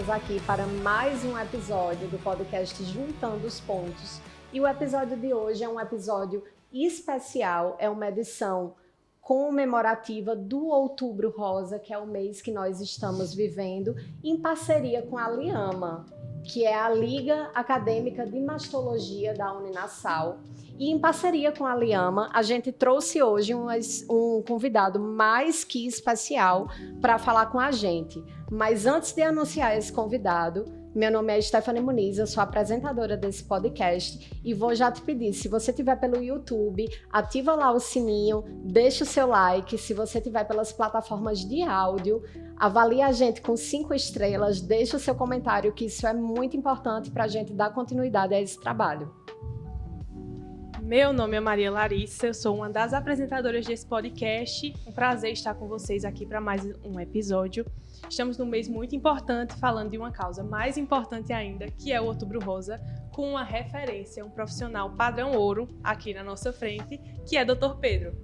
estamos aqui para mais um episódio do podcast Juntando os Pontos. E o episódio de hoje é um episódio especial, é uma edição comemorativa do Outubro Rosa, que é o mês que nós estamos vivendo, em parceria com a Liama, que é a Liga Acadêmica de Mastologia da Uninassal. E em parceria com a Liama, a gente trouxe hoje um convidado mais que especial para falar com a gente. Mas antes de anunciar esse convidado, meu nome é Stephanie Muniz, eu sou apresentadora desse podcast e vou já te pedir, se você estiver pelo YouTube, ativa lá o sininho, deixa o seu like. Se você estiver pelas plataformas de áudio, avalie a gente com 5 estrelas, deixa o seu comentário, que isso é muito importante para a gente dar continuidade a esse trabalho. Meu nome é Maria Larissa, eu sou uma das apresentadoras desse podcast. Um prazer estar com vocês aqui para mais um episódio. Estamos num mês muito importante, falando de uma causa mais importante ainda, que é o Outubro Rosa, com uma referência, um profissional padrão ouro aqui na nossa frente, que é Dr. Pedro.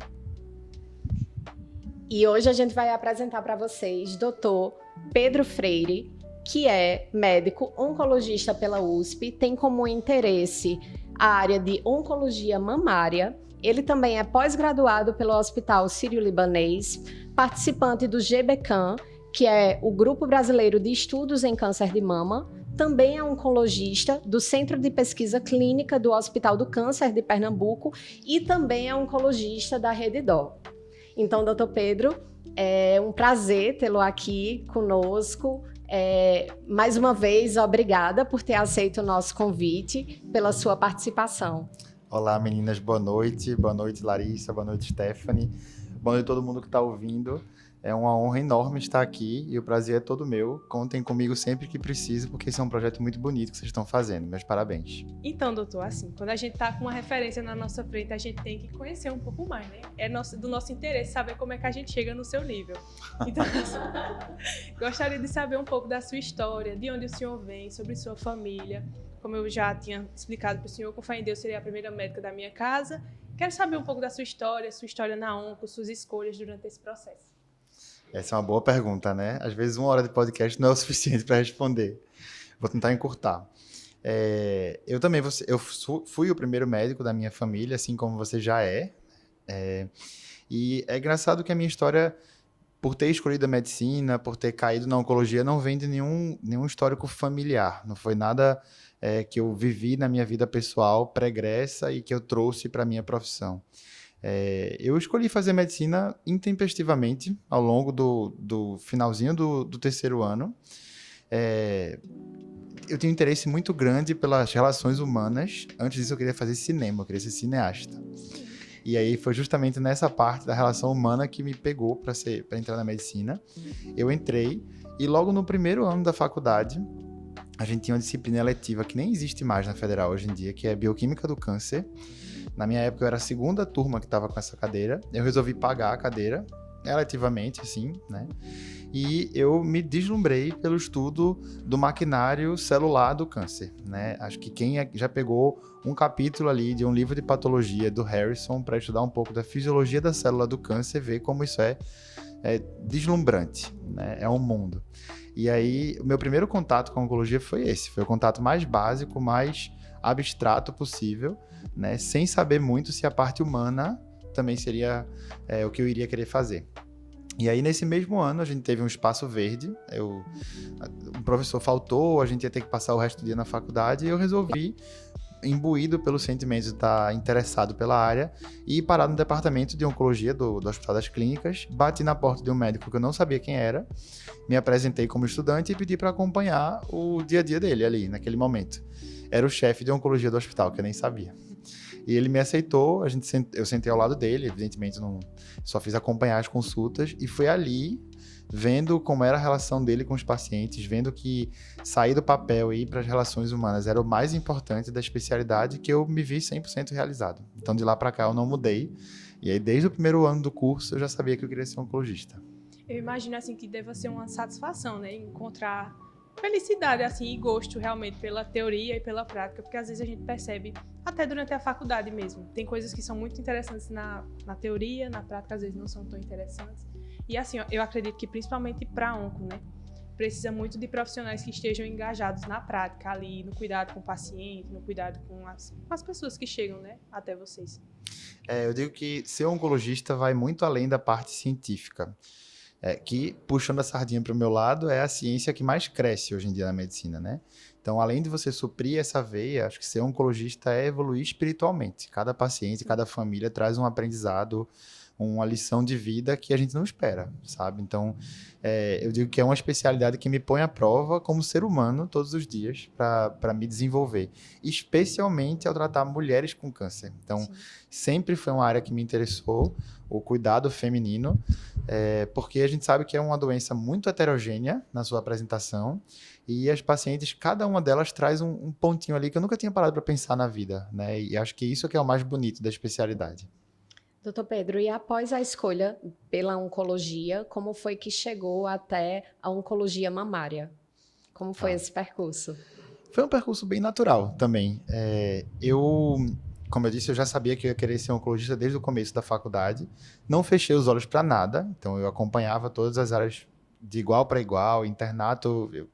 E hoje a gente vai apresentar para vocês Dr. Pedro Freire, que é médico oncologista pela USP, tem como interesse a área de oncologia mamária. Ele também é pós-graduado pelo Hospital Sírio-Libanês, participante do GBCAM, que é o Grupo Brasileiro de Estudos em Câncer de Mama. Também é oncologista do Centro de Pesquisa Clínica do Hospital do Câncer de Pernambuco e também é oncologista da Rede Dó. Então, doutor Pedro, é um prazer tê-lo aqui conosco. Mais uma vez, obrigada por ter aceito o nosso convite, pela sua participação. Olá, meninas, boa noite. Boa noite, Larissa, boa noite, Stephanie. Boa noite a todo mundo que está ouvindo. É uma honra enorme estar aqui e o prazer é todo meu. Contem comigo sempre que preciso, porque esse é um projeto muito bonito que vocês estão fazendo. Meus parabéns. Então, doutor, assim, quando a gente está com uma referência na nossa frente, a gente tem que conhecer um pouco mais, né? É do nosso interesse saber como é que a gente chega no seu nível. Então, assim, gostaria de saber um pouco da sua história, de onde o senhor vem, sobre sua família. Como eu já tinha explicado para o senhor, com fé em Deus, seria a primeira médica da minha casa. Quero saber um pouco da sua história na onco, suas escolhas durante esse processo. Essa é uma boa pergunta, né? Às vezes 1 hora de podcast não é o suficiente para responder. Vou tentar encurtar. Eu também fui o primeiro médico da minha família, assim como você já é. E é engraçado que a minha história, por ter escolhido a medicina, por ter caído na oncologia, não vem de nenhum histórico familiar. Não foi nada que eu vivi na minha vida pessoal pregressa e que eu trouxe para a minha profissão. Eu escolhi fazer medicina intempestivamente ao longo do finalzinho do terceiro ano. Eu tinha um interesse muito grande pelas relações humanas. Antes disso eu queria fazer cinema, eu queria ser cineasta. E aí foi justamente nessa parte da relação humana que me pegou para entrar na medicina. Eu entrei e logo no primeiro ano da faculdade a gente tinha uma disciplina eletiva que nem existe mais na Federal hoje em dia, que é Bioquímica do Câncer. Na minha época eu era a segunda turma que estava com essa cadeira. Eu resolvi pagar a cadeira, eletivamente, assim, né? E eu me deslumbrei pelo estudo do maquinário celular do câncer, né? Acho que quem já pegou um capítulo ali de um livro de patologia do Harrison para estudar um pouco da fisiologia da célula do câncer, vê como isso é deslumbrante, né? É um mundo. E aí, o meu primeiro contato com a oncologia foi esse. Foi o contato mais básico, mais abstrato possível, né? Sem saber muito se a parte humana também seria o que eu iria querer fazer. E aí, nesse mesmo ano, a gente teve um espaço verde. O professor faltou, a gente ia ter que passar o resto do dia na faculdade, e eu resolvi, imbuído pelo sentimento de estar interessado pela área, e parar no departamento de oncologia do Hospital das Clínicas. Bati na porta de um médico que eu não sabia quem era, me apresentei como estudante e pedi para acompanhar o dia a dia dele ali, naquele momento. Era o chefe de oncologia do hospital, que eu nem sabia. E ele me aceitou, eu sentei ao lado dele, evidentemente só fiz acompanhar as consultas, e foi ali, vendo como era a relação dele com os pacientes, vendo que sair do papel e ir para as relações humanas era o mais importante da especialidade, que eu me vi 100% realizado. Então, de lá para cá, eu não mudei. E aí, desde o primeiro ano do curso, eu já sabia que eu queria ser oncologista. Eu imagino, assim, que deva ser uma satisfação, né? Encontrar felicidade, assim, e gosto, realmente, pela teoria e pela prática, porque às vezes a gente percebe, até durante a faculdade mesmo, tem coisas que são muito interessantes na teoria, na prática, às vezes não são tão interessantes. E assim, eu acredito que principalmente para onco, né? precisa muito de profissionais que estejam engajados na prática ali, no cuidado com o paciente, no cuidado com as pessoas que chegam, né, até vocês. Eu digo que ser oncologista vai muito além da parte científica. Que, puxando a sardinha para o meu lado, é a ciência que mais cresce hoje em dia na medicina, né? Então, além de você suprir essa veia, acho que ser oncologista é evoluir espiritualmente. Cada paciente, cada família traz um aprendizado, uma lição de vida que a gente não espera, sabe? Então, eu digo que é uma especialidade que me põe à prova como ser humano todos os dias para me desenvolver, especialmente ao tratar mulheres com câncer. Então, sim, sempre foi uma área que me interessou, o cuidado feminino, porque a gente sabe que é uma doença muito heterogênea na sua apresentação e as pacientes, cada uma delas traz um pontinho ali que eu nunca tinha parado para pensar na vida, né? E acho que isso que é o mais bonito da especialidade. Doutor Pedro, e após a escolha pela oncologia, como foi que chegou até a oncologia mamária? Como foi esse percurso? Foi um percurso bem natural também. Como eu disse, eu já sabia que eu ia querer ser oncologista desde o começo da faculdade. Não fechei os olhos para nada, então eu acompanhava todas as áreas de igual para igual, internato, eu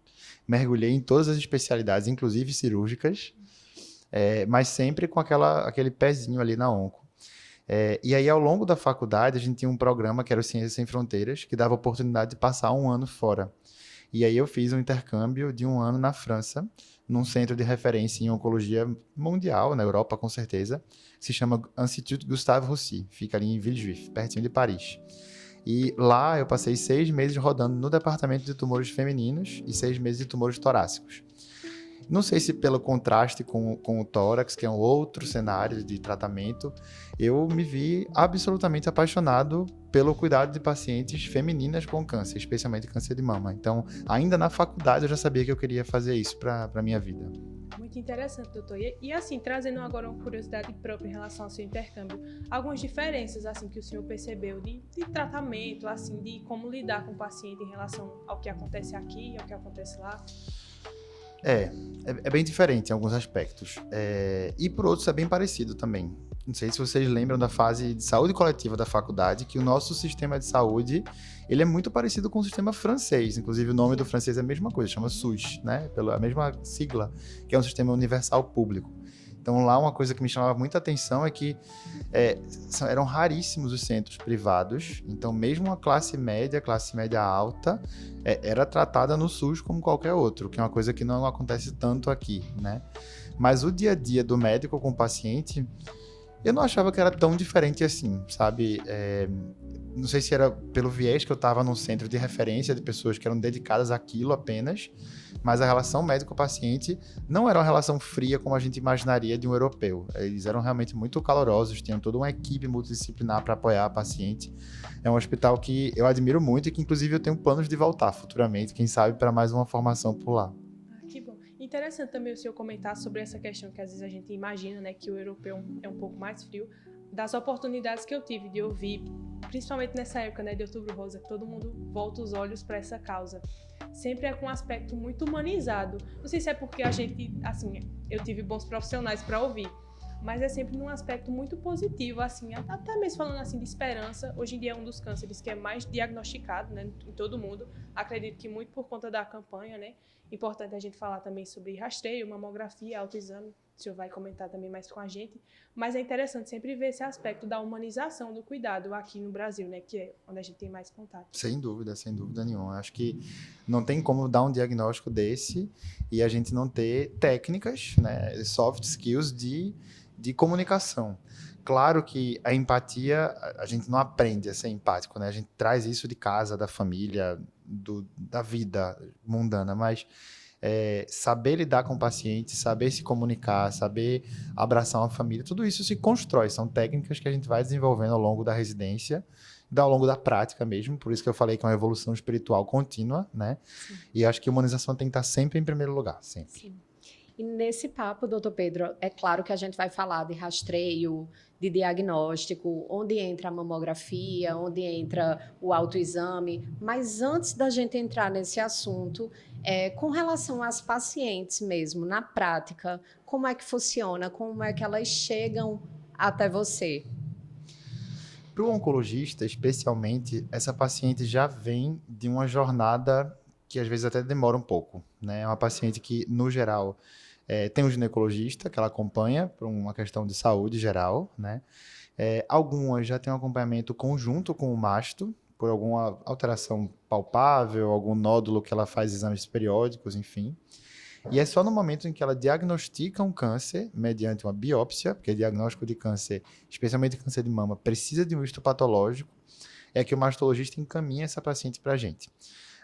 mergulhei em todas as especialidades, inclusive cirúrgicas, mas sempre com aquele pezinho ali na onco. E aí, ao longo da faculdade, a gente tinha um programa que era o Ciências Sem Fronteiras, que dava a oportunidade de passar um ano fora. E aí eu fiz um intercâmbio de um ano na França, num centro de referência em oncologia mundial, na Europa com certeza, que se chama Institut Gustave Roussy, fica ali em Villejuif, pertinho de Paris. E lá eu passei 6 meses rodando no departamento de tumores femininos e 6 meses de tumores torácicos. Não sei se pelo contraste com o tórax, que é um outro cenário de tratamento, eu me vi absolutamente apaixonado pelo cuidado de pacientes femininas com câncer, especialmente câncer de mama. Então, ainda na faculdade eu já sabia que eu queria fazer isso para a minha vida. Muito interessante, doutor. E assim, trazendo agora uma curiosidade própria em relação ao seu intercâmbio, algumas diferenças assim que o senhor percebeu de tratamento, assim, de como lidar com o paciente em relação ao que acontece aqui e ao que acontece lá? É bem diferente em alguns aspectos. E por outros é bem parecido também. Não sei se vocês lembram da fase de saúde coletiva da faculdade, que o nosso sistema de saúde, ele é muito parecido com o sistema francês. Inclusive o nome do francês é a mesma coisa, chama SUS, né? Pela mesma sigla, que é um sistema universal público. Então lá uma coisa que me chamava muita atenção é que eram raríssimos os centros privados, então mesmo a classe média alta, era tratada no SUS como qualquer outro, que é uma coisa que não acontece tanto aqui, né? Mas o dia a dia do médico com o paciente, eu não achava que era tão diferente assim, sabe? Não sei se era pelo viés que eu estava num centro de referência de pessoas que eram dedicadas àquilo apenas, mas a relação médico-paciente não era uma relação fria como a gente imaginaria de um europeu. Eles eram realmente muito calorosos, tinham toda uma equipe multidisciplinar para apoiar a paciente. É um hospital que eu admiro muito e que, inclusive, eu tenho planos de voltar futuramente, quem sabe, para mais uma formação por lá. Que bom. Interessante também o senhor comentar sobre essa questão que às vezes a gente imagina, né, que o europeu é um pouco mais frio, das oportunidades que eu tive de ouvir, principalmente nessa época, né, de Outubro Rosa, que todo mundo volta os olhos para essa causa. Sempre é com um aspecto muito humanizado. Não sei se é porque a gente, assim, eu tive bons profissionais para ouvir, mas é sempre num aspecto muito positivo, assim, até mesmo falando assim de esperança. Hoje em dia é um dos cânceres que é mais diagnosticado, né, em todo mundo. Acredito que muito por conta da campanha, né. Importante a gente falar também sobre rastreio, mamografia, autoexame. O senhor vai comentar também mais com a gente. Mas é interessante sempre ver esse aspecto da humanização do cuidado aqui no Brasil, né, que é onde a gente tem mais contato. Sem dúvida nenhuma. Acho que não tem como dar um diagnóstico desse e a gente não ter técnicas, né, soft skills de comunicação. Claro que a empatia, a gente não aprende a ser empático, né? A gente traz isso de casa, da família, da vida mundana, mas saber lidar com o paciente, saber se comunicar, saber abraçar uma família, tudo isso se constrói. São técnicas que a gente vai desenvolvendo ao longo da residência, ao longo da prática mesmo, por isso que eu falei que é uma evolução espiritual contínua, né? Sim. E acho que a humanização tem que estar sempre em primeiro lugar, sempre. Sim. E nesse papo, doutor Pedro, é claro que a gente vai falar de rastreio, de diagnóstico, onde entra a mamografia, onde entra o autoexame, mas antes da gente entrar nesse assunto, com relação às pacientes mesmo, na prática, como é que funciona? Como é que elas chegam até você? Para o oncologista, especialmente, essa paciente já vem de uma jornada que às vezes até demora um pouco, né? É uma paciente que, no geral, tem um ginecologista que ela acompanha por uma questão de saúde geral, né? Algumas já têm um acompanhamento conjunto com o mastro, por alguma alteração palpável, algum nódulo que ela faz exames periódicos, enfim. E é só no momento em que ela diagnostica um câncer, mediante uma biópsia, porque diagnóstico de câncer, especialmente câncer de mama, precisa de um histopatológico, é que o mastologista encaminha essa paciente para a gente.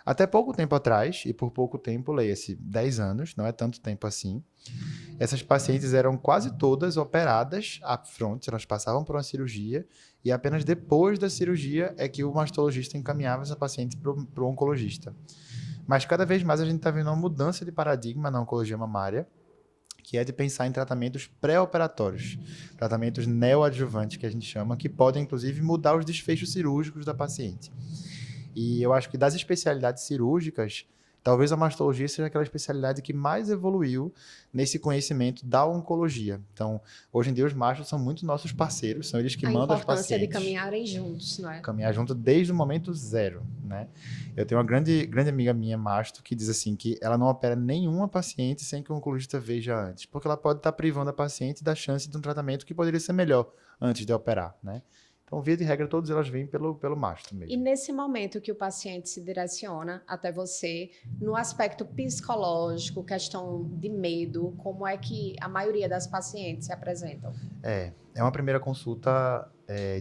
Até pouco tempo atrás, e por pouco tempo, leia-se 10 anos, não é tanto tempo assim, essas pacientes eram quase todas operadas upfront, elas passavam por uma cirurgia, e apenas depois da cirurgia é que o mastologista encaminhava essa paciente para o oncologista. Mas cada vez mais a gente está vendo uma mudança de paradigma na oncologia mamária, que é de pensar em tratamentos pré-operatórios, tratamentos neoadjuvantes, que a gente chama, que podem, inclusive, mudar os desfechos cirúrgicos da paciente. E eu acho que das especialidades cirúrgicas, talvez a mastologia seja aquela especialidade que mais evoluiu nesse conhecimento da oncologia. Então, hoje em dia, os mastros são muito nossos parceiros, são eles que mandam os pacientes. A importância de caminharem juntos, não é? Caminhar junto desde o momento zero, né? Eu tenho uma grande amiga minha, mastro, que diz assim que ela não opera nenhuma paciente sem que o oncologista veja antes, porque ela pode estar privando a paciente da chance de um tratamento que poderia ser melhor antes de operar, né? Então, via de regra, todas elas vêm pelo mastro mesmo. E nesse momento que o paciente se direciona até você, no aspecto psicológico, questão de medo, como é que a maioria das pacientes se apresentam? É uma primeira consulta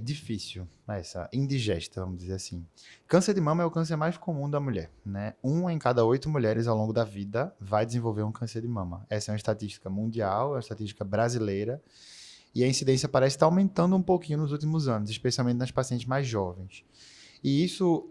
difícil, essa, indigesta, vamos dizer assim. Câncer de mama é o câncer mais comum da mulher, né? 1 em cada 8 mulheres ao longo da vida vai desenvolver um câncer de mama. Essa é uma estatística mundial, é uma estatística brasileira, e a incidência parece estar aumentando um pouquinho nos últimos anos, especialmente nas pacientes mais jovens. E isso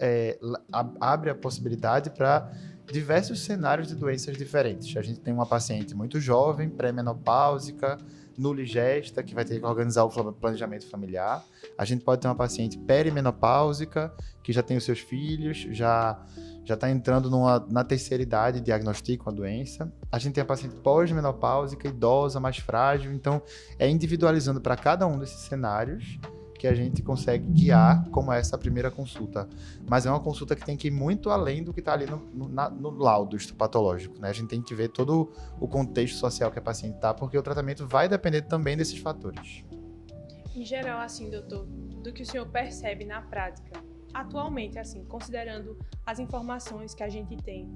abre a possibilidade para diversos cenários de doenças diferentes. A gente tem uma paciente muito jovem, pré-menopáusica, nuligesta, que vai ter que organizar o planejamento familiar. A gente pode ter uma paciente perimenopáusica, que já tem os seus filhos, já está entrando na terceira idade, diagnostica a doença. A gente tem a paciente pós-menopáusica, idosa, mais frágil. Então, é individualizando para cada um desses cenários que a gente consegue guiar como essa primeira consulta. Mas é uma consulta que tem que ir muito além do que está ali no laudo histopatológico, né? A gente tem que ver todo o contexto social que a paciente está, porque o tratamento vai depender também desses fatores. Em geral, assim, doutor, do que o senhor percebe na prática, atualmente, assim, considerando as informações que a gente tem,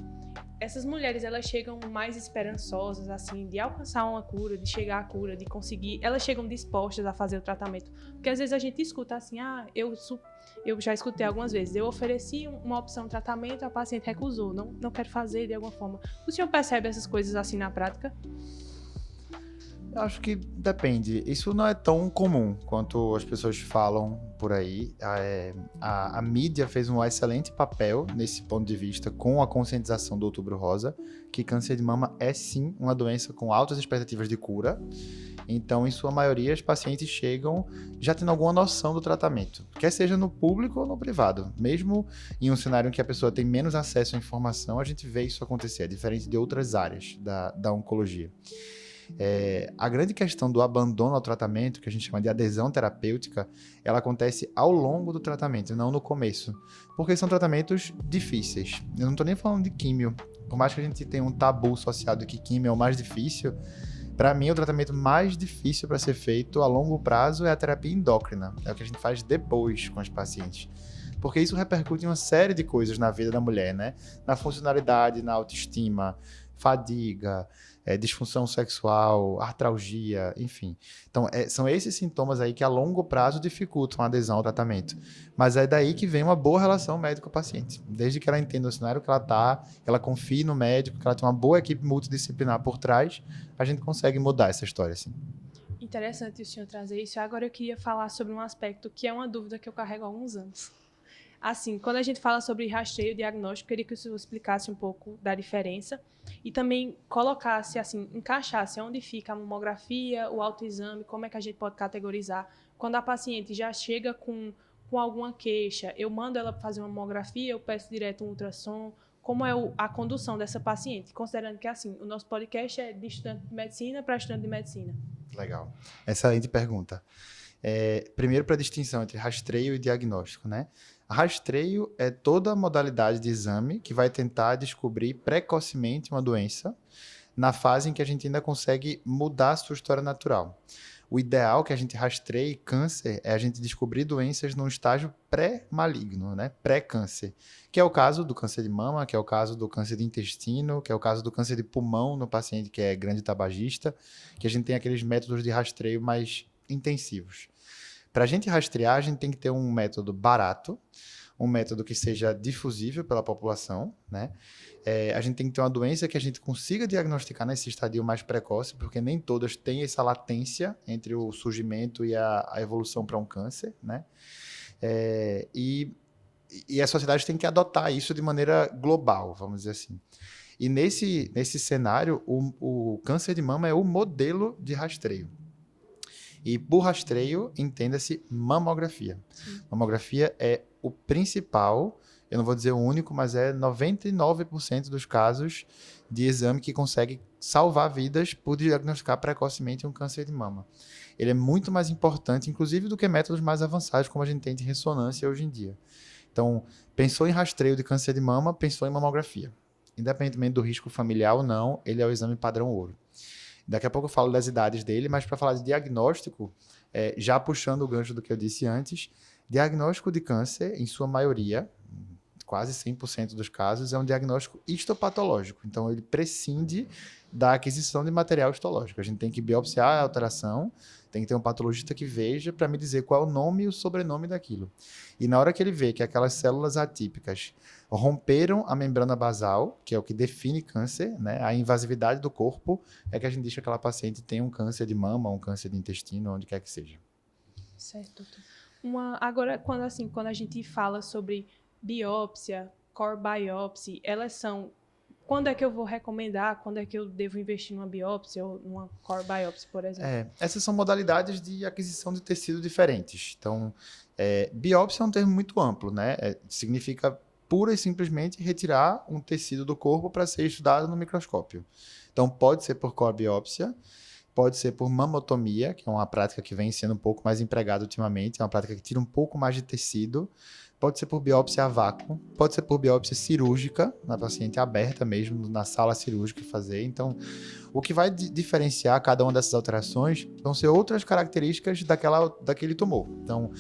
essas mulheres, elas chegam mais esperançosas, assim, de alcançar uma cura, de chegar à cura, de conseguir, elas chegam dispostas a fazer o tratamento, porque às vezes a gente escuta assim, eu já escutei algumas vezes, eu ofereci uma opção de tratamento, a paciente recusou, não quero fazer de alguma forma. O senhor percebe essas coisas assim na prática? Eu acho que depende. Isso não é tão comum quanto as pessoas falam por aí. A mídia fez um excelente papel nesse ponto de vista com a conscientização do Outubro Rosa, que câncer de mama é sim uma doença com altas expectativas de cura. Então, em sua maioria, as pacientes chegam já tendo alguma noção do tratamento, quer seja no público ou no privado. Mesmo em um cenário em que a pessoa tem menos acesso à informação, a gente vê isso acontecer, diferente de outras áreas da oncologia. A grande questão do abandono ao tratamento, que a gente chama de adesão terapêutica, ela acontece ao longo do tratamento, não no começo, porque são tratamentos difíceis. Eu não estou nem falando de químio, por mais que a gente tenha um tabu associado que químio é o mais difícil, para mim o tratamento mais difícil para ser feito a longo prazo é a terapia endócrina, é o que a gente faz depois com os pacientes. Porque isso repercute em uma série de coisas na vida da mulher, né? Na funcionalidade, na autoestima, fadiga, disfunção sexual, artralgia, enfim. Então, são esses sintomas aí que a longo prazo dificultam a adesão ao tratamento. Mas é daí que vem uma boa relação médico-paciente. Desde que ela entenda o cenário que ela está, que ela confie no médico, que ela tem uma boa equipe multidisciplinar por trás, a gente consegue mudar essa história, assim. Interessante o senhor trazer isso. Agora eu queria falar sobre um aspecto que é uma dúvida que eu carrego há alguns anos. Assim, quando a gente fala sobre rastreio diagnóstico, eu queria que o senhor explicasse um pouco da diferença e também colocasse, assim, encaixasse onde fica a mamografia, o autoexame, como é que a gente pode categorizar. Quando a paciente já chega com alguma queixa, eu mando ela fazer uma mamografia, eu peço direto um ultrassom, como é a condução dessa paciente, considerando que, assim, o nosso podcast é de estudante de medicina para estudante de medicina. Legal. Excelente pergunta. Primeiro, para a distinção entre rastreio e diagnóstico, né? Rastreio é toda a modalidade de exame que vai tentar descobrir precocemente uma doença na fase em que a gente ainda consegue mudar a sua história natural. O ideal que a gente rastreie câncer é a gente descobrir doenças num estágio pré-maligno, né? Pré-câncer, que é o caso do câncer de mama, que é o caso do câncer de intestino, que é o caso do câncer de pulmão no paciente que é grande tabagista, que a gente tem aqueles métodos de rastreio mais intensivos. Para a gente rastrear, a gente tem que ter um método barato, um método que seja difusível pela população, né? A gente tem que ter uma doença que a gente consiga diagnosticar nesse estadio mais precoce, porque nem todas têm essa latência entre o surgimento e a evolução para um câncer, né? E a sociedade tem que adotar isso de maneira global, vamos dizer assim. E nesse cenário, o câncer de mama é o modelo de rastreio. E por rastreio, entenda-se mamografia. Sim. Mamografia é o principal, eu não vou dizer o único, mas é 99% dos casos de exame que consegue salvar vidas por diagnosticar precocemente um câncer de mama. Ele é muito mais importante, inclusive, do que métodos mais avançados, como a gente tem de ressonância hoje em dia. Então, pensou em rastreio de câncer de mama, pensou em mamografia. Independentemente do risco familiar ou não, ele é o exame padrão ouro. Daqui a pouco eu falo das idades dele, mas para falar de diagnóstico, já puxando o gancho do que eu disse antes, diagnóstico de câncer, em sua maioria, quase 100% dos casos, é um diagnóstico histopatológico. Então, ele prescinde da aquisição de material histológico. A gente tem que biopsiar a alteração, tem que ter um patologista que veja para me dizer qual é o nome e o sobrenome daquilo. E na hora que ele vê que aquelas células atípicas romperam a membrana basal, que é o que define câncer, né? A invasividade do corpo é que a gente diz que aquela paciente tem um câncer de mama, um câncer de intestino, onde quer que seja. Certo. Agora, quando a gente fala sobre biópsia, core biopsy, elas são... Quando é que eu vou recomendar? Quando é que eu devo investir numa biópsia ou numa core biopsy, por exemplo? Essas são modalidades de aquisição de tecido diferentes. Então, biópsia é um termo muito amplo, né? Significa pura e simplesmente retirar um tecido do corpo para ser estudado no microscópio. Então, pode ser por core biópsia, pode ser por mamotomia, que é uma prática que vem sendo um pouco mais empregada ultimamente, é uma prática que tira um pouco mais de tecido. Pode ser por biópsia a vácuo, pode ser por biópsia cirúrgica, na paciente aberta mesmo, na sala cirúrgica fazer. Então, o que vai diferenciar cada uma dessas alterações vão ser outras características daquele tumor. Então,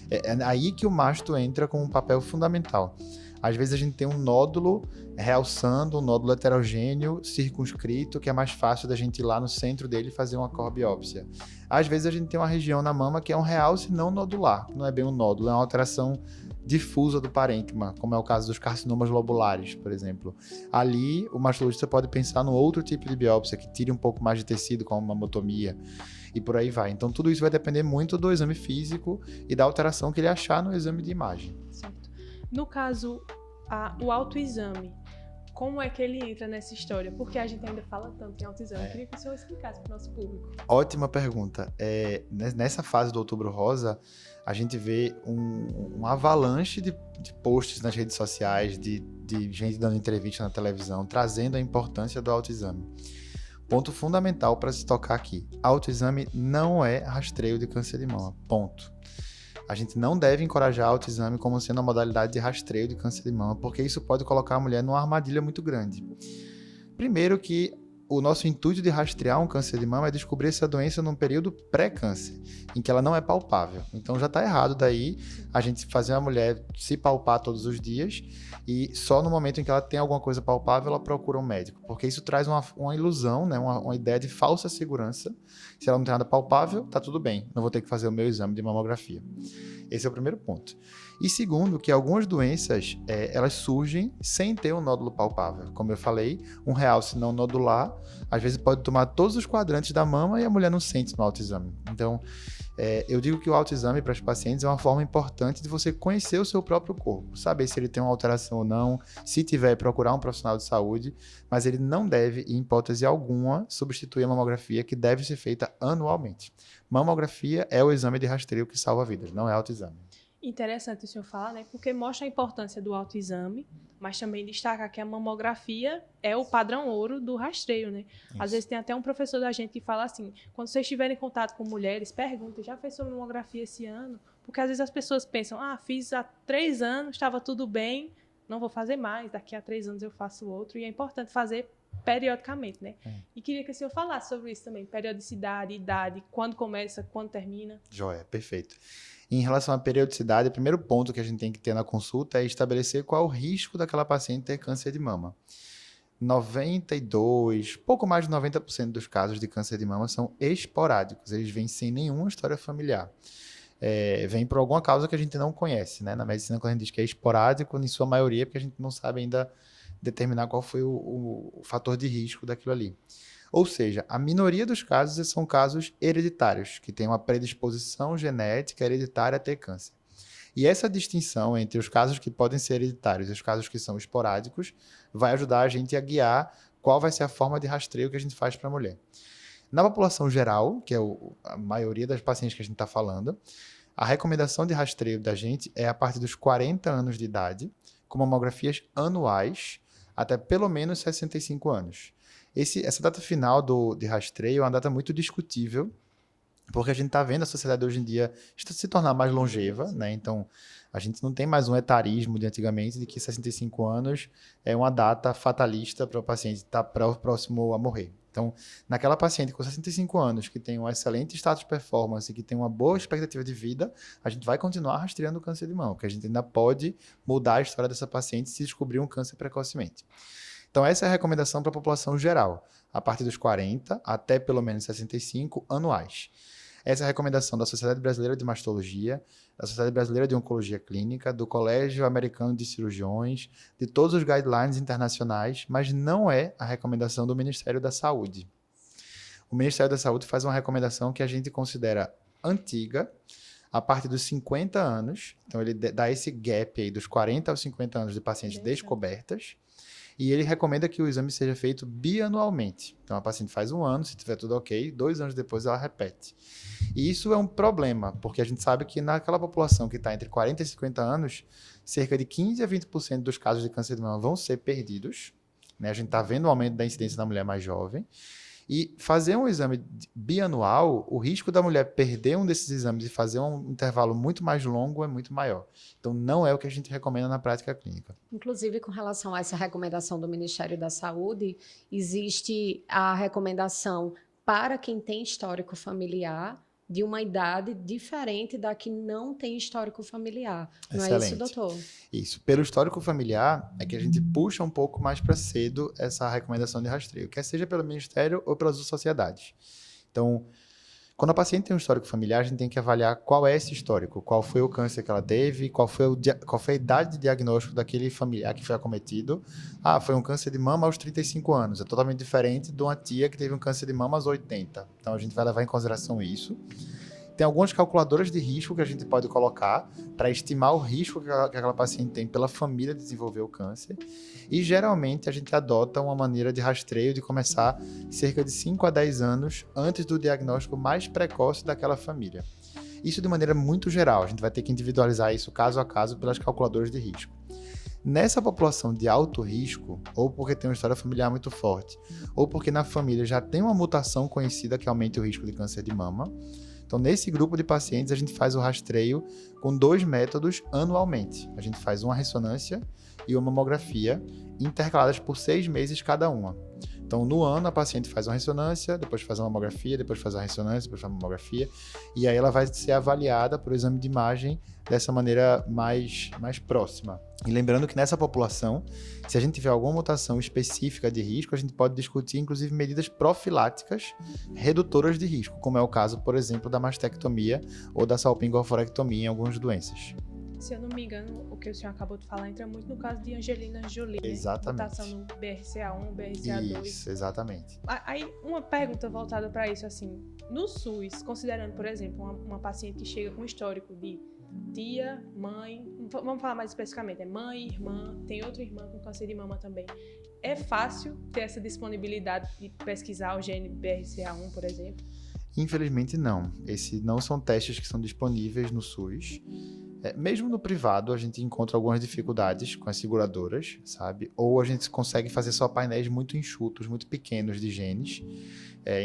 é aí que o masto entra com um papel fundamental. Às vezes a gente tem um nódulo realçando, um nódulo heterogêneo, circunscrito, que é mais fácil da gente ir lá no centro dele e fazer uma core biópsia. Às vezes a gente tem uma região na mama que é um realce não nodular, não é bem um nódulo, é uma alteração difusa do parênquima, como é o caso dos carcinomas lobulares, por exemplo. Ali, o mastologista pode pensar num outro tipo de biópsia, que tire um pouco mais de tecido, como uma mamotomia, e por aí vai. Então, tudo isso vai depender muito do exame físico e da alteração que ele achar no exame de imagem. Certo. No caso, o autoexame, como é que ele entra nessa história? Porque a gente ainda fala tanto em autoexame. Eu queria que o senhor explicasse para o nosso público. Ótima pergunta. Nessa fase do Outubro Rosa, a gente vê um avalanche de posts nas redes sociais, de gente dando entrevista na televisão, trazendo a importância do autoexame. Ponto fundamental para se tocar aqui. Autoexame não é rastreio de câncer de mama. Ponto. A gente não deve encorajar autoexame como sendo uma modalidade de rastreio de câncer de mama, porque isso pode colocar a mulher numa armadilha muito grande. Primeiro que o nosso intuito de rastrear um câncer de mama é descobrir essa doença num período pré-câncer, em que ela não é palpável. Então já está errado daí a gente fazer a mulher se palpar todos os dias e só no momento em que ela tem alguma coisa palpável ela procura um médico, porque isso traz uma ilusão, né? uma ideia de falsa segurança. Se ela não tem nada palpável, tá tudo bem, não vou ter que fazer o meu exame de mamografia. Esse é o primeiro ponto. E segundo, que algumas doenças, elas surgem sem ter um nódulo palpável. Como eu falei, um realce não nodular, às vezes pode tomar todos os quadrantes da mama e a mulher não sente no autoexame. Então, eu digo que o autoexame para os pacientes é uma forma importante de você conhecer o seu próprio corpo, saber se ele tem uma alteração ou não, se tiver, procurar um profissional de saúde, mas ele não deve, em hipótese alguma, substituir a mamografia, que deve ser feita anualmente. Mamografia é o exame de rastreio que salva vidas, não é autoexame. Interessante o senhor falar, né? Porque mostra a importância do autoexame, mas também destaca que a mamografia é o padrão ouro do rastreio, né? Isso. Às vezes tem até um professor da gente que fala assim, quando vocês estiverem em contato com mulheres, perguntem, já fez sua mamografia esse ano? Porque às vezes as pessoas pensam, fiz há 3 anos, estava tudo bem, não vou fazer mais, daqui a 3 anos eu faço outro. E é importante fazer periodicamente, né? E queria que o senhor falasse sobre isso também, periodicidade, idade, quando começa, quando termina. Joia, perfeito. Em relação à periodicidade, o primeiro ponto que a gente tem que ter na consulta é estabelecer qual é o risco daquela paciente ter câncer de mama. 92, pouco mais de 90% dos casos de câncer de mama são esporádicos, eles vêm sem nenhuma história familiar. Vem por alguma causa que a gente não conhece, né? Na medicina, quando a gente diz que é esporádico, em sua maioria, porque a gente não sabe ainda determinar qual foi o fator de risco daquilo ali. Ou seja, a minoria dos casos são casos hereditários, que têm uma predisposição genética hereditária a ter câncer. E essa distinção entre os casos que podem ser hereditários e os casos que são esporádicos vai ajudar a gente a guiar qual vai ser a forma de rastreio que a gente faz para a mulher. Na população geral, que é a maioria das pacientes que a gente está falando, a recomendação de rastreio da gente é a partir dos 40 anos de idade, com mamografias anuais, até pelo menos 65 anos. Essa data final de rastreio é uma data muito discutível, porque a gente está vendo a sociedade hoje em dia se tornar mais longeva, né? Então, a gente não tem mais um etarismo de antigamente, de que 65 anos é uma data fatalista para o paciente estar próximo a morrer. Então, naquela paciente com 65 anos, que tem um excelente status de performance, que tem uma boa expectativa de vida, a gente vai continuar rastreando o câncer de mama, porque a gente ainda pode mudar a história dessa paciente se descobrir um câncer precocemente. Então, essa é a recomendação para a população geral, a partir dos 40 até pelo menos 65 anuais. Essa é a recomendação da Sociedade Brasileira de Mastologia, da Sociedade Brasileira de Oncologia Clínica, do Colégio Americano de Cirurgiões, de todos os guidelines internacionais, mas não é a recomendação do Ministério da Saúde. O Ministério da Saúde faz uma recomendação que a gente considera antiga, a partir dos 50 anos, então ele dá esse gap aí dos 40 aos 50 anos de pacientes descobertas, e ele recomenda que o exame seja feito bianualmente. Então, a paciente faz 1 ano, se tiver tudo ok, 2 anos depois ela repete. E isso é um problema, porque a gente sabe que naquela população que está entre 40 e 50 anos, cerca de 15 a 20% dos casos de câncer de mama vão ser perdidos, né? A gente está vendo o aumento da incidência na mulher mais jovem. E fazer um exame bianual, o risco da mulher perder um desses exames e fazer um intervalo muito mais longo é muito maior. Então, não é o que a gente recomenda na prática clínica. Inclusive, com relação a essa recomendação do Ministério da Saúde, existe a recomendação para quem tem histórico familiar de uma idade diferente da que não tem histórico familiar. Não Excelente. é isso, doutor? Isso. Pelo histórico familiar, é que a gente puxa um pouco mais para cedo essa recomendação de rastreio, quer seja pelo Ministério ou pelas sociedades. Então, quando a paciente tem um histórico familiar, a gente tem que avaliar qual é esse histórico, qual foi o câncer que ela teve, qual foi a idade de diagnóstico daquele familiar que foi acometido. Foi um câncer de mama aos 35 anos, é totalmente diferente de uma tia que teve um câncer de mama aos 80. Então, a gente vai levar em consideração isso. Tem algumas calculadoras de risco que a gente pode colocar para estimar o risco que aquela paciente tem pela família de desenvolver o câncer. E, geralmente, a gente adota uma maneira de rastreio de começar cerca de 5 a 10 anos antes do diagnóstico mais precoce daquela família. Isso de maneira muito geral. A gente vai ter que individualizar isso caso a caso pelas calculadoras de risco. Nessa população de alto risco, ou porque tem uma história familiar muito forte, ou porque na família já tem uma mutação conhecida que aumente o risco de câncer de mama, então, nesse grupo de pacientes, a gente faz o rastreio com 2 métodos anualmente. A gente faz uma ressonância e uma mamografia intercaladas por 6 meses cada uma. Então, no ano, a paciente faz uma ressonância, depois faz uma mamografia, depois faz a ressonância, depois faz uma mamografia, e aí ela vai ser avaliada por exame de imagem dessa maneira mais próxima. E lembrando que nessa população, se a gente tiver alguma mutação específica de risco, a gente pode discutir, inclusive, medidas profiláticas redutoras de risco, como é o caso, por exemplo, da mastectomia ou da salpingo-oophorectomia em algumas doenças. Se eu não me engano, o que o senhor acabou de falar entra muito no caso de Angelina Jolie, né? Exatamente. Mutação no BRCA1, BRCA2. Isso, exatamente. Aí, uma pergunta voltada para isso, assim, no SUS, considerando, por exemplo, uma paciente que chega com histórico de tia, mãe, vamos falar mais especificamente, é mãe, irmã, tem outra irmã com câncer de mama também. É fácil ter essa disponibilidade de pesquisar o gene BRCA1, por exemplo? Infelizmente não. Esses não são testes que são disponíveis no SUS. Mesmo no privado, a gente encontra algumas dificuldades com as seguradoras, sabe? Ou a gente consegue fazer só painéis muito enxutos, muito pequenos de genes.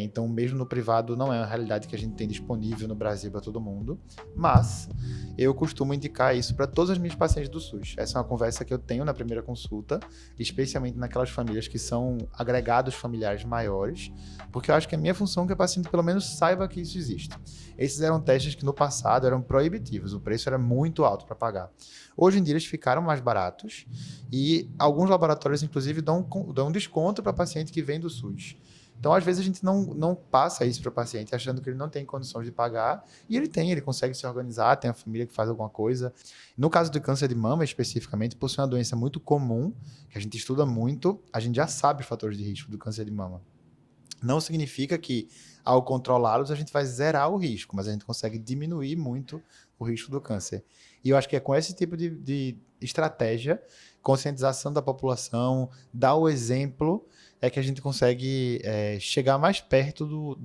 Então, mesmo no privado, não é uma realidade que a gente tem disponível no Brasil para todo mundo, mas eu costumo indicar isso para todas as minhas pacientes do SUS. Essa é uma conversa que eu tenho na primeira consulta, especialmente naquelas famílias que são agregados familiares maiores, porque eu acho que a minha função é que o paciente pelo menos saiba que isso existe. Esses eram testes que no passado eram proibitivos, o preço era muito alto para pagar. Hoje em dia eles ficaram mais baratos e alguns laboratórios, inclusive, dão desconto para paciente que vem do SUS. Então, às vezes, a gente não passa isso para o paciente, achando que ele não tem condições de pagar, e ele consegue se organizar, tem a família que faz alguma coisa. No caso do câncer de mama, especificamente, por ser uma doença muito comum, que a gente estuda muito, a gente já sabe os fatores de risco do câncer de mama. Não significa que, ao controlá-los, a gente vai zerar o risco, mas a gente consegue diminuir muito o risco do câncer. E eu acho que é com esse tipo de estratégia, conscientização da população, dar o exemplo, é que a gente consegue chegar mais perto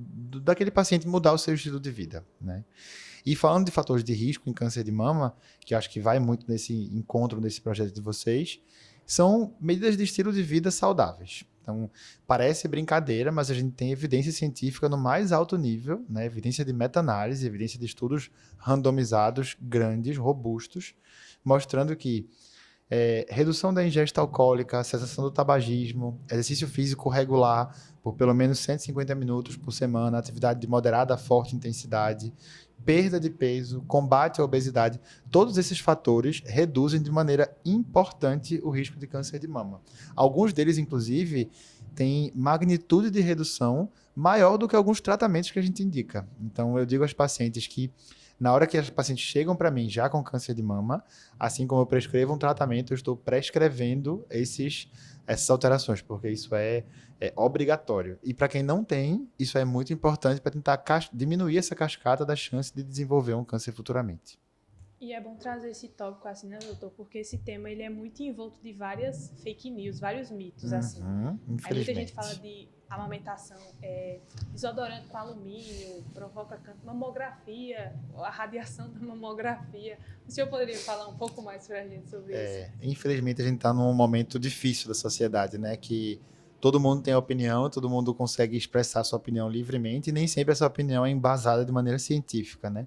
daquele paciente mudar o seu estilo de vida, né? E falando de fatores de risco em câncer de mama, que eu acho que vai muito nesse encontro, nesse projeto de vocês, são medidas de estilo de vida saudáveis. Então, parece brincadeira, mas a gente tem evidência científica no mais alto nível, né? Evidência de meta-análise, evidência de estudos randomizados, grandes, robustos, mostrando que redução da ingesta alcoólica, cessação do tabagismo, exercício físico regular por pelo menos 150 minutos por semana, atividade de moderada a forte intensidade, perda de peso, combate à obesidade, todos esses fatores reduzem de maneira importante o risco de câncer de mama. Alguns deles, inclusive, têm magnitude de redução maior do que alguns tratamentos que a gente indica. Então, eu digo às pacientes que na hora que as pacientes chegam para mim já com câncer de mama, assim como eu prescrevo um tratamento, eu estou prescrevendo essas alterações, porque isso é obrigatório. E para quem não tem, isso é muito importante para tentar diminuir essa cascata da chance de desenvolver um câncer futuramente. E é bom trazer esse tópico assim, né, doutor? Porque esse tema ele é muito envolto de várias fake news, vários mitos, assim. Aí muita gente fala de amamentação, desodorante com alumínio, provoca câncer, mamografia, a radiação da mamografia. O senhor poderia falar um pouco mais pra gente sobre isso? Infelizmente, a gente está num momento difícil da sociedade, né? Que todo mundo tem opinião, todo mundo consegue expressar sua opinião livremente e nem sempre essa opinião é embasada de maneira científica, né?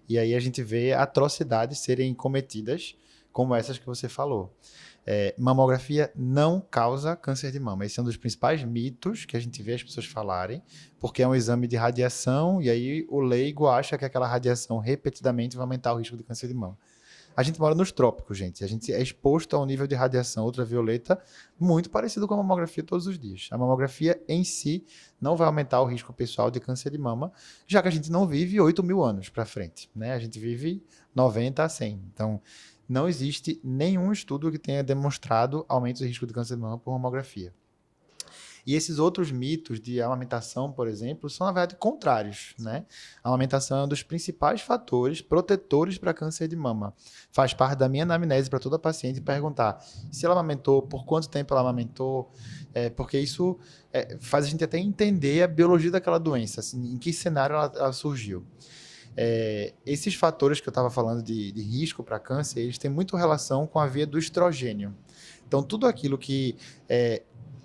E aí a gente vê atrocidades serem cometidas, como essas que você falou. Mamografia não causa câncer de mama. Esse é um dos principais mitos que a gente vê as pessoas falarem, porque é um exame de radiação e aí o leigo acha que aquela radiação repetidamente vai aumentar o risco de câncer de mama. A gente mora nos trópicos, gente. A gente é exposto a um nível de radiação ultravioleta muito parecido com a mamografia todos os dias. A mamografia em si não vai aumentar o risco pessoal de câncer de mama, já que a gente não vive 8.000 anos para frente, né? A gente vive 90 a 100. Então, não existe nenhum estudo que tenha demonstrado aumento de risco de câncer de mama por mamografia. E esses outros mitos de amamentação, por exemplo, são, na verdade, contrários, né? A amamentação é um dos principais fatores protetores para câncer de mama. Faz parte da minha anamnese para toda paciente perguntar se ela amamentou, por quanto tempo ela amamentou, porque isso faz a gente até entender a biologia daquela doença, assim, em que cenário ela surgiu. Esses fatores que eu estava falando de risco para câncer, eles têm muito relação com a via do estrogênio. Então, tudo aquilo que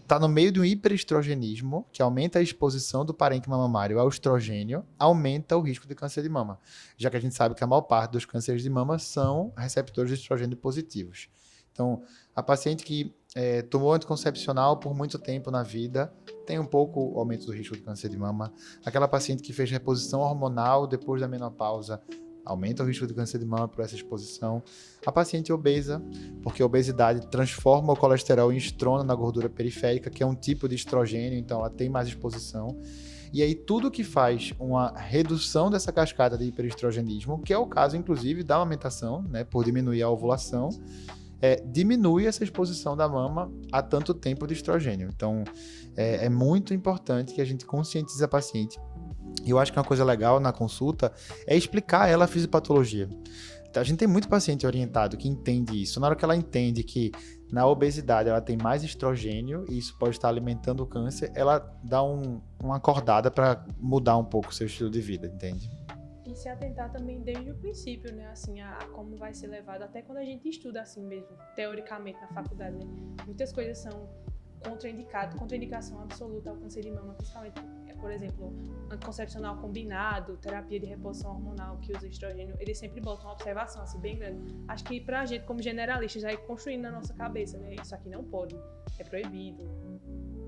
está no meio de um hiperestrogenismo, que aumenta a exposição do parênquima mamário ao estrogênio, aumenta o risco de câncer de mama, já que a gente sabe que a maior parte dos cânceres de mama são receptores de estrogênio positivos. Então, a paciente que tomou anticoncepcional por muito tempo na vida tem um pouco aumento do risco de câncer de mama. Aquela paciente que fez reposição hormonal depois da menopausa aumenta o risco de câncer de mama por essa exposição. A paciente obesa, porque a obesidade transforma o colesterol em estrona na gordura periférica, que é um tipo de estrogênio, então ela tem mais exposição. E aí tudo que faz uma redução dessa cascata de hiperestrogenismo, que é o caso, inclusive, da amamentação, né, por diminuir a ovulação, diminui essa exposição da mama a tanto tempo de estrogênio. Então, é muito importante que a gente conscientize a paciente. E eu acho que uma coisa legal na consulta é explicar a ela a fisiopatologia. A gente tem muito paciente orientado que entende isso. Na hora que ela entende que na obesidade ela tem mais estrogênio e isso pode estar alimentando o câncer, ela dá uma acordada para mudar um pouco o seu estilo de vida, entende? E se atentar também desde o princípio, né, assim, a como vai ser levado, até quando a gente estuda assim mesmo, teoricamente na faculdade, né? Muitas coisas são contraindicação absoluta ao câncer de mama, principalmente por exemplo, anticoncepcional combinado, terapia de reposição hormonal que usa estrogênio, eles sempre botam uma observação assim bem grande. Acho que pra gente, como generalista, já ir construindo na nossa cabeça, né? Isso aqui não pode, é proibido.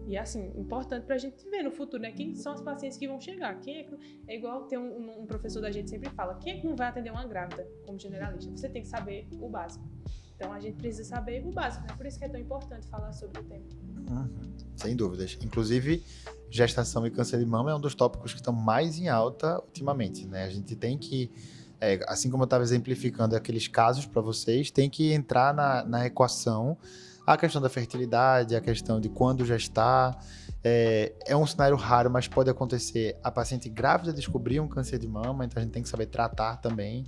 E assim, importante pra gente ver no futuro, né? Quem são as pacientes que vão chegar? Quem é que... É igual tem um professor da gente sempre fala, quem é que não vai atender uma grávida como generalista? Você tem que saber o básico. Então a gente precisa saber o básico, né? Por isso que é tão importante falar sobre o tema. Sem dúvidas. Inclusive, gestação e câncer de mama é um dos tópicos que estão mais em alta ultimamente, né? A gente tem que, assim como eu estava exemplificando aqueles casos para vocês, tem que entrar na equação a questão da fertilidade, a questão de quando gestar. É um cenário raro, mas pode acontecer a paciente grávida descobrir um câncer de mama, então a gente tem que saber tratar também.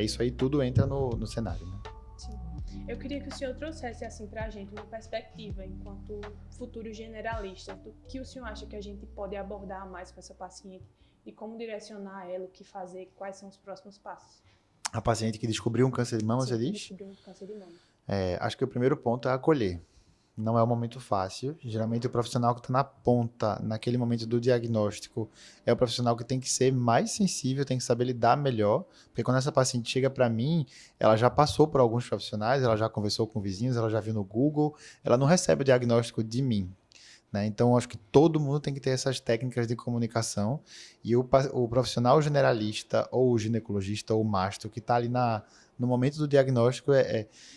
Isso aí tudo entra no cenário, né? Sim. Eu queria que o senhor trouxesse assim pra gente uma perspectiva enquanto futuro generalista do que o senhor acha que a gente pode abordar mais com essa paciente e como direcionar ela, o que fazer, quais são os próximos passos. A paciente que descobriu um câncer de mama, você diz? Descobriu um câncer de mama. Acho que o primeiro ponto é acolher. Não é um momento fácil. Geralmente o profissional que está na ponta, naquele momento do diagnóstico, é o profissional que tem que ser mais sensível, tem que saber lidar melhor, porque quando essa paciente chega para mim, ela já passou por alguns profissionais, ela já conversou com vizinhos, ela já viu no Google, ela não recebe o diagnóstico de mim, né? Então, acho que todo mundo tem que ter essas técnicas de comunicação e o profissional generalista, ou o ginecologista, ou o mastro, que está ali no momento do diagnóstico,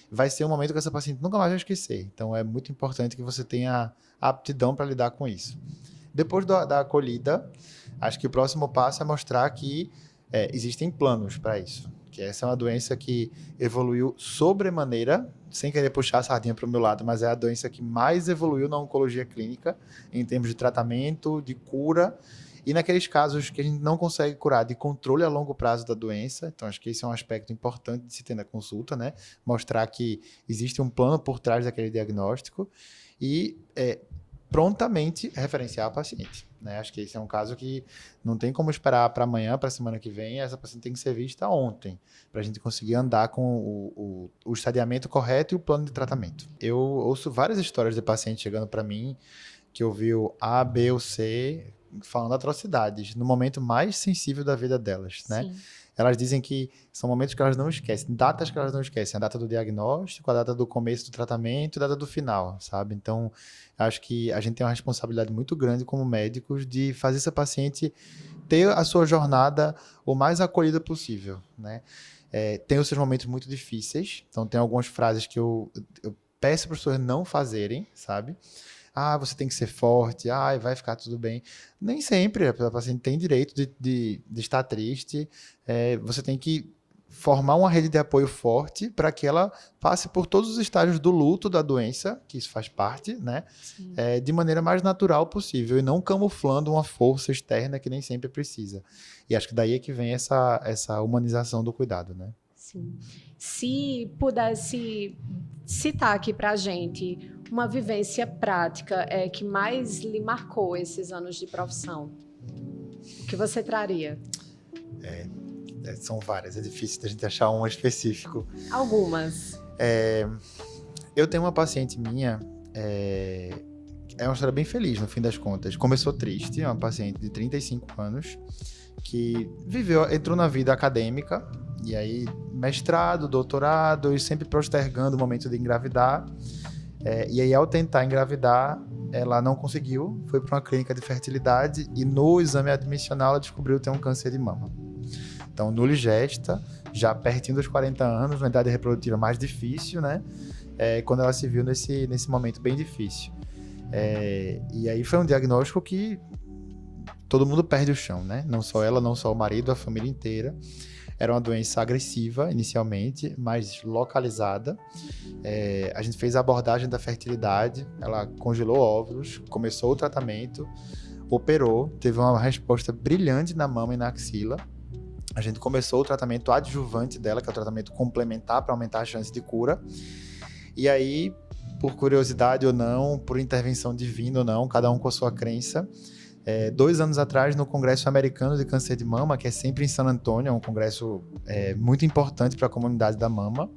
vai ser um momento que essa paciente nunca mais vai esquecer. Então, é muito importante que você tenha aptidão para lidar com isso. Depois da acolhida, acho que o próximo passo é mostrar que existem planos para isso. Que essa é uma doença que evoluiu sobremaneira, sem querer puxar a sardinha para o meu lado, mas é a doença que mais evoluiu na oncologia clínica, em termos de tratamento, de cura, e naqueles casos que a gente não consegue curar, de controle a longo prazo da doença. Então, acho que esse é um aspecto importante de se ter na consulta, né? Mostrar que existe um plano por trás daquele diagnóstico e prontamente referenciar a paciente, né? Acho que esse é um caso que não tem como esperar para amanhã, para a semana que vem. Essa paciente tem que ser vista ontem, para a gente conseguir andar com o estadiamento correto e o plano de tratamento. Eu ouço várias histórias de pacientes chegando para mim que ouviu A, B ou C falando atrocidades no momento mais sensível da vida delas, né? Sim. Elas dizem que são momentos que elas não esquecem, datas que elas não esquecem, a data do diagnóstico, a data do começo do tratamento, a data do final, sabe? Então, acho que a gente tem uma responsabilidade muito grande como médicos de fazer essa paciente ter a sua jornada o mais acolhida possível, né? Tem os seus momentos muito difíceis, então tem algumas frases que eu peço para as pessoas não fazerem, sabe? Você tem que ser forte, vai ficar tudo bem. Nem sempre a paciente tem direito de estar triste. Você tem que formar uma rede de apoio forte para que ela passe por todos os estágios do luto da doença, que isso faz parte, né? De maneira mais natural possível e não camuflando uma força externa que nem sempre precisa. E acho que daí é que vem essa humanização do cuidado, né? Sim. Se pudesse citar aqui para a gente uma vivência prática que mais lhe marcou esses anos de profissão, o que você traria? São várias, é difícil da gente achar um específico. Algumas. Eu tenho uma paciente minha, uma história bem feliz no fim das contas. Começou triste, é uma paciente de 35 anos que entrou na vida acadêmica, e aí mestrado, doutorado, e sempre postergando o momento de engravidar. E aí, ao tentar engravidar, ela não conseguiu, foi para uma clínica de fertilidade e no exame admissional ela descobriu ter um câncer de mama. Então, nuligesta, já pertinho dos 40 anos, uma idade reprodutiva mais difícil, né? Quando ela se viu nesse momento bem difícil. E aí foi um diagnóstico que todo mundo perde o chão, né? Não só ela, não só o marido, a família inteira. Era uma doença agressiva inicialmente, mas localizada. A gente fez a abordagem da fertilidade, ela congelou óvulos, começou o tratamento, operou, teve uma resposta brilhante na mama e na axila. A gente começou o tratamento adjuvante dela, que é o tratamento complementar para aumentar a chance de cura. E aí, por curiosidade ou não, por intervenção divina ou não, cada um com a sua crença, 2 anos atrás, no Congresso Americano de Câncer de Mama, que é sempre em San Antônio, é um congresso muito importante para a comunidade da mama,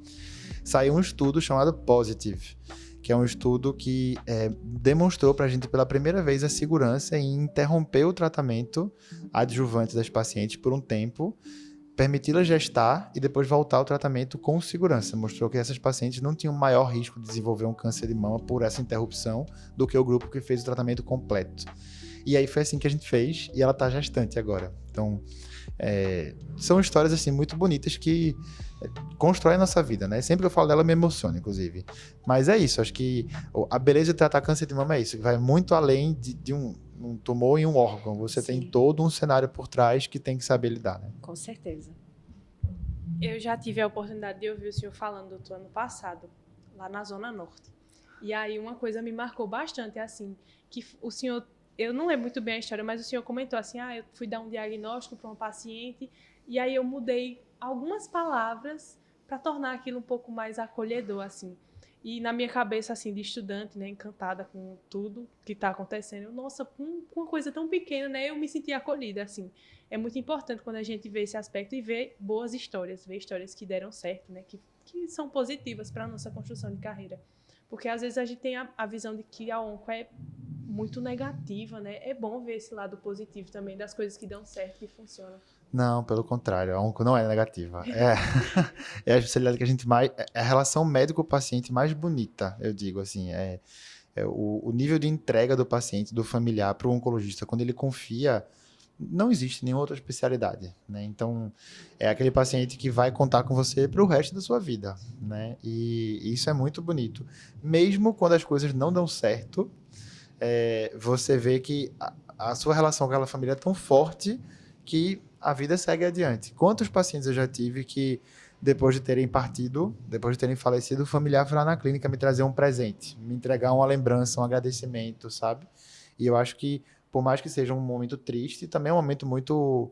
saiu um estudo chamado Positive, que é um estudo que demonstrou para a gente pela primeira vez a segurança em interromper o tratamento adjuvante das pacientes por um tempo, permiti-las gestar e depois voltar ao tratamento com segurança. Mostrou que essas pacientes não tinham maior risco de desenvolver um câncer de mama por essa interrupção do que o grupo que fez o tratamento completo. E aí foi assim que a gente fez e ela está gestante agora. Então, são histórias assim muito bonitas que constroem a nossa vida, né? Sempre que eu falo dela, eu me emociono, inclusive. Mas é isso, acho que a beleza de tratar câncer de mama é isso, que vai muito além de um tumor em um órgão. Você Sim. tem todo um cenário por trás que tem que saber lidar, né? Com certeza. Eu já tive a oportunidade de ouvir o senhor falando do ano passado, lá na Zona Norte. E aí uma coisa me marcou bastante, assim, que o senhor, eu não lembro muito bem a história, mas o senhor comentou assim, eu fui dar um diagnóstico para uma paciente e aí eu mudei algumas palavras para tornar aquilo um pouco mais acolhedor, assim. E na minha cabeça, assim, de estudante, né, encantada com tudo que está acontecendo, nossa, com uma coisa tão pequena, né, eu me senti acolhida, assim. É muito importante quando a gente vê esse aspecto e vê boas histórias, vê histórias que deram certo, né, que são positivas para a nossa construção de carreira. Porque às vezes a gente tem a visão de que a onco é muito negativa, né? É bom ver esse lado positivo também das coisas que dão certo, que funcionam. Não, pelo contrário, a onco não é negativa. É a especialidade que a gente mais... É a relação médico-paciente mais bonita, eu digo assim. O nível de entrega do paciente, do familiar para o oncologista, quando ele confia, não existe nenhuma outra especialidade, né? Então, é aquele paciente que vai contar com você para o resto da sua vida, né? E isso é muito bonito. Mesmo quando as coisas não dão certo, você vê que a sua relação com aquela família é tão forte que a vida segue adiante. Quantos pacientes eu já tive que, depois de terem partido, depois de terem falecido, o familiar foi lá na clínica me trazer um presente, me entregar uma lembrança, um agradecimento, sabe? E eu acho que, por mais que seja um momento triste, também é um momento muito,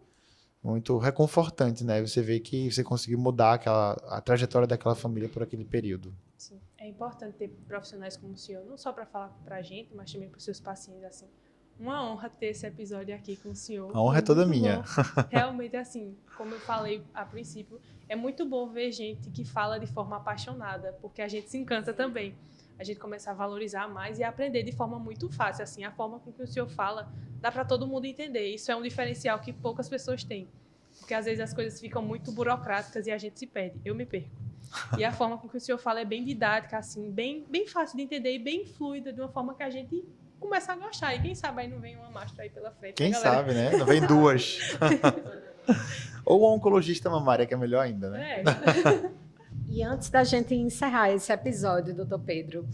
muito reconfortante, né? Você vê que você conseguiu mudar a trajetória daquela família por aquele período. Sim. É importante ter profissionais como o senhor, não só para falar para a gente, mas também para os seus pacientes, assim. Uma honra ter esse episódio aqui com o senhor. A honra é toda muito minha. Bom. Realmente, assim, como eu falei a princípio, é muito bom ver gente que fala de forma apaixonada, porque a gente se encanta também. A gente começa a valorizar mais e a aprender de forma muito fácil, assim, a forma com que o senhor fala, dá para todo mundo entender. Isso é um diferencial que poucas pessoas têm, porque às vezes as coisas ficam muito burocráticas e a gente se perde. Eu me perco. E a forma com que o senhor fala é bem didática, assim, bem fácil de entender e bem fluida, de uma forma que a gente começa a gostar. E quem sabe aí não vem uma mastro aí pela frente. Quem sabe, né? Não vem duas. Ou o oncologista mamária, que é melhor ainda, né? E antes da gente encerrar esse episódio, doutor Pedro,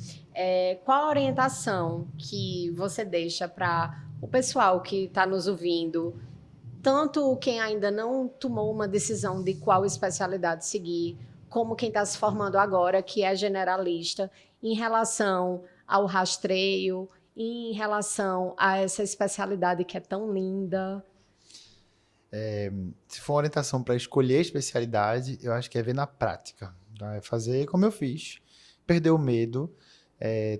qual a orientação que você deixa para o pessoal que está nos ouvindo, tanto quem ainda não tomou uma decisão de qual especialidade seguir, como quem está se formando agora, que é generalista, em relação ao rastreio, em relação a essa especialidade que é tão linda? Se for uma orientação para escolher a especialidade, eu acho que é ver na prática. Tá? É fazer como eu fiz, perder o medo.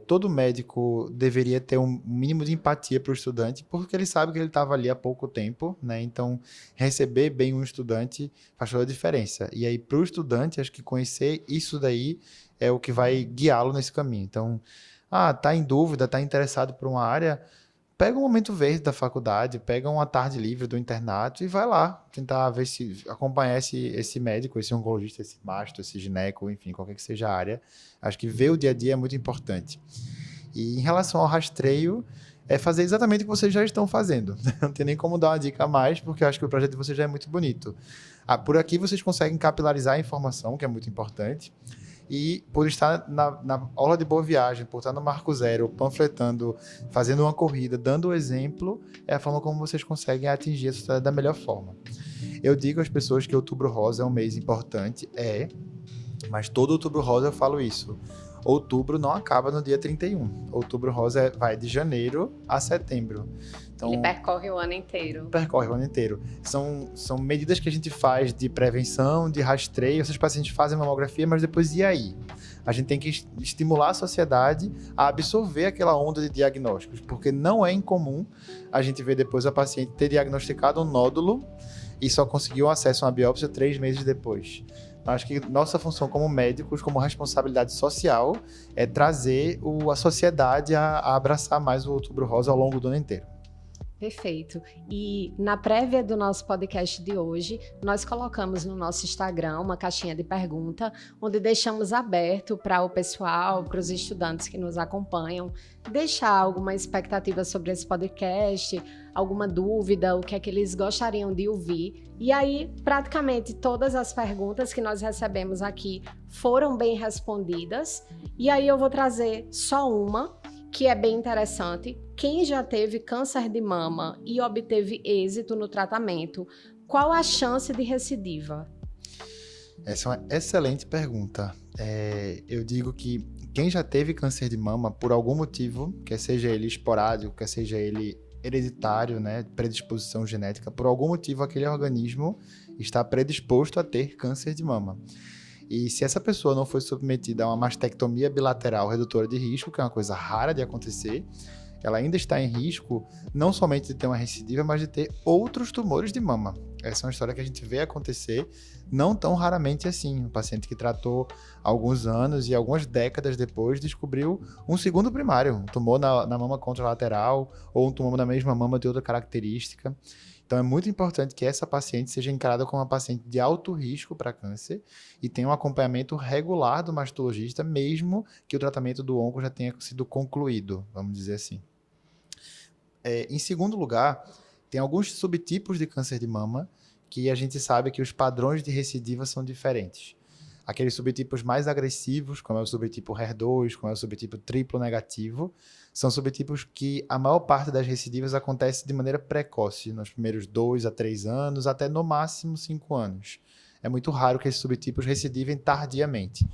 Todo médico deveria ter um mínimo de empatia para o estudante, porque ele sabe que ele estava ali há pouco tempo, né? Então, receber bem um estudante faz toda a diferença. E aí, para o estudante, acho que conhecer isso daí é o que vai guiá-lo nesse caminho. Então, tá em dúvida, tá interessado por uma área, pega um momento verde da faculdade, pega uma tarde livre do internato e vai lá tentar ver se acompanhar esse médico, esse oncologista, esse mastro, esse gineco, enfim, qualquer que seja a área. Acho que ver o dia a dia é muito importante. E em relação ao rastreio, é fazer exatamente o que vocês já estão fazendo. Não tem nem como dar uma dica a mais, porque eu acho que o projeto de vocês já é muito bonito. Por aqui vocês conseguem capilarizar a informação, que é muito importante. E por estar na aula de Boa Viagem, por estar no Marco Zero, panfletando, fazendo uma corrida, dando o exemplo, é a forma como vocês conseguem atingir a sociedade da melhor forma. Eu digo às pessoas que Outubro Rosa é um mês importante, mas todo Outubro Rosa eu falo isso. Outubro não acaba no dia 31. Outubro Rosa vai de janeiro a setembro. Então, ele percorre o ano inteiro. Percorre o ano inteiro. São medidas que a gente faz de prevenção, de rastreio. Esses pacientes fazem mamografia, mas depois e aí? A gente tem que estimular a sociedade a absorver aquela onda de diagnósticos, porque não é incomum a gente ver depois a paciente ter diagnosticado um nódulo e só conseguiu acesso a uma biópsia 3 meses depois. Acho que nossa função como médicos, como responsabilidade social, é trazer a sociedade a abraçar mais o Outubro Rosa ao longo do ano inteiro. Perfeito. E na prévia do nosso podcast de hoje, nós colocamos no nosso Instagram uma caixinha de pergunta, onde deixamos aberto para o pessoal, para os estudantes que nos acompanham, deixar alguma expectativa sobre esse podcast, alguma dúvida, o que é que eles gostariam de ouvir. E aí, praticamente todas as perguntas que nós recebemos aqui foram bem respondidas. E aí eu vou trazer só uma, que é bem interessante. Quem já teve câncer de mama e obteve êxito no tratamento, qual a chance de recidiva? Essa é uma excelente pergunta. Eu digo que quem já teve câncer de mama, por algum motivo, quer seja ele esporádico, quer seja ele hereditário, né, predisposição genética, por algum motivo aquele organismo está predisposto a ter câncer de mama. E se essa pessoa não foi submetida a uma mastectomia bilateral redutora de risco, que é uma coisa rara de acontecer, ela ainda está em risco não somente de ter uma recidiva, mas de ter outros tumores de mama. Essa é uma história que a gente vê acontecer não tão raramente assim. Um paciente que tratou há alguns anos e algumas décadas depois descobriu um segundo primário, um tumor na mama contralateral ou um tumor na mesma mama de outra característica. Então é muito importante que essa paciente seja encarada como uma paciente de alto risco para câncer e tenha um acompanhamento regular do mastologista, mesmo que o tratamento do onco já tenha sido concluído, vamos dizer assim. Em segundo lugar, tem alguns subtipos de câncer de mama que a gente sabe que os padrões de recidiva são diferentes. Aqueles subtipos mais agressivos, como é o subtipo HER2, como é o subtipo triplo negativo, são subtipos que a maior parte das recidivas acontece de maneira precoce, nos primeiros 2 a 3 anos, até no máximo 5 anos. É muito raro que esses subtipos recidivem tardiamente.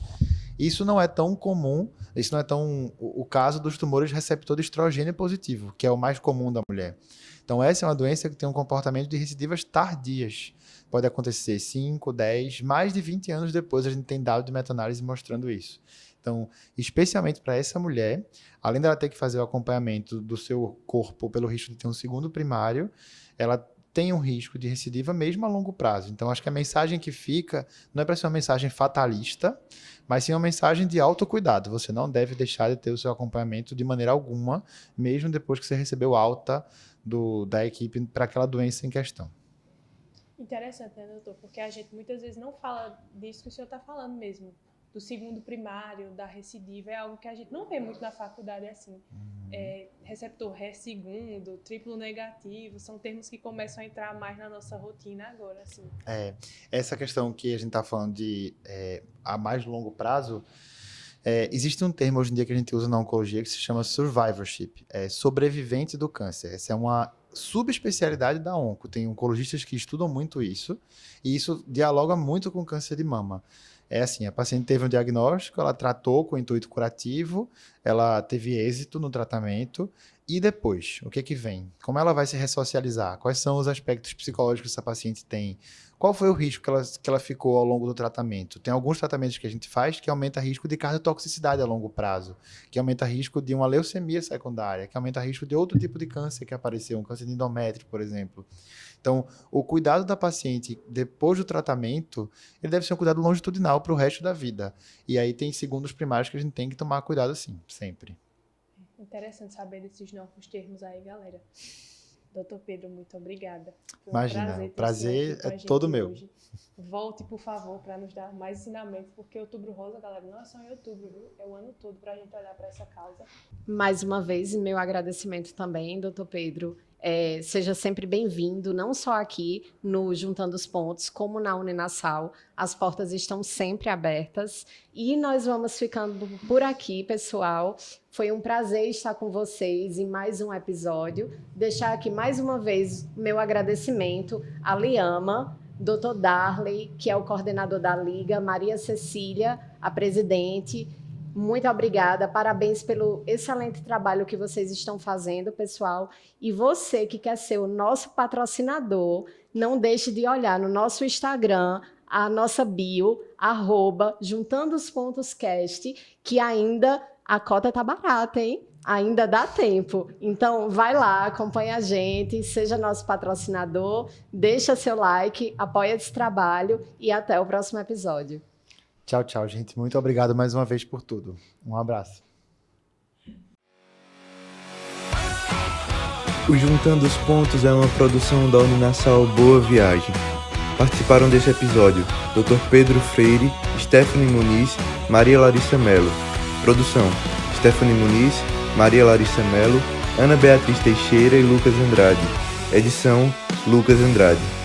Isso não é tão comum, isso não é tão o caso dos tumores receptor de estrogênio positivo, que é o mais comum da mulher. Então essa é uma doença que tem um comportamento de recidivas tardias. Pode acontecer 5, 10, mais de 20 anos depois, a gente tem dados de meta-análise mostrando isso. Então, especialmente para essa mulher, além dela ter que fazer o acompanhamento do seu corpo pelo risco de ter um segundo primário, ela tem um risco de recidiva mesmo a longo prazo. Então, acho que a mensagem que fica não é para ser uma mensagem fatalista, mas sim uma mensagem de autocuidado. Você não deve deixar de ter o seu acompanhamento de maneira alguma, mesmo depois que você recebeu alta da equipe para aquela doença em questão. Interessante, né, doutor? Porque a gente muitas vezes não fala disso que o senhor está falando mesmo, do segundo primário, da recidiva, é algo que a gente não vê muito na faculdade assim. Receptor HER segundo, triplo negativo, são termos que começam a entrar mais na nossa rotina agora, assim. Essa questão que a gente está falando de a mais longo prazo, existe um termo hoje em dia que a gente usa na oncologia que se chama survivorship, sobrevivente do câncer. Essa é uma subespecialidade da onco. Tem oncologistas que estudam muito isso, e isso dialoga muito com câncer de mama. É assim, a paciente teve um diagnóstico, ela tratou com intuito curativo, ela teve êxito no tratamento, e depois, o que que vem? Como ela vai se ressocializar? Quais são os aspectos psicológicos que essa paciente tem? Qual foi o risco que ela ficou ao longo do tratamento? Tem alguns tratamentos que a gente faz que aumenta risco de cardiotoxicidade a longo prazo, que aumenta risco de uma leucemia secundária, que aumenta risco de outro tipo de câncer que apareceu, um câncer de endométrio, por exemplo. Então, o cuidado da paciente depois do tratamento, ele deve ser um cuidado longitudinal para o resto da vida. E aí tem segundos primários que a gente tem que tomar cuidado sim, sempre. Interessante saber desses novos termos aí, galera. Doutor Pedro, muito obrigada. Foi Imagina, o prazer é todo meu. Hoje. Volte, por favor, para nos dar mais ensinamentos, porque Outubro Rosa, galera, não é só em outubro, viu? É o ano todo para a gente olhar para essa causa. Mais uma vez, meu agradecimento também, doutor Pedro. Seja sempre bem-vindo, não só aqui no Juntando os Pontos, como na Uninasal. As portas estão sempre abertas. E nós vamos ficando por aqui, pessoal. Foi um prazer estar com vocês em mais um episódio. Deixar aqui mais uma vez meu agradecimento à Liama, Dr. Darley, que é o coordenador da Liga, Maria Cecília, a presidente. Muito obrigada, parabéns pelo excelente trabalho que vocês estão fazendo, pessoal. E você que quer ser o nosso patrocinador, não deixe de olhar no nosso Instagram, a nossa bio, @juntandoospontoscast, que ainda a cota tá barata, hein? Ainda dá tempo. Então, vai lá, acompanha a gente, seja nosso patrocinador, deixa seu like, apoia esse trabalho e até o próximo episódio. Tchau, tchau, gente. Muito obrigado mais uma vez por tudo. Um abraço. O Juntando os Pontos é uma produção da Uninasal Boa Viagem. Participaram desse episódio Dr. Pedro Freire, Stephanie Muniz, Maria Larissa Mello. Produção: Stephanie Muniz, Maria Larissa Mello, Ana Beatriz Teixeira e Lucas Andrade. Edição: Lucas Andrade.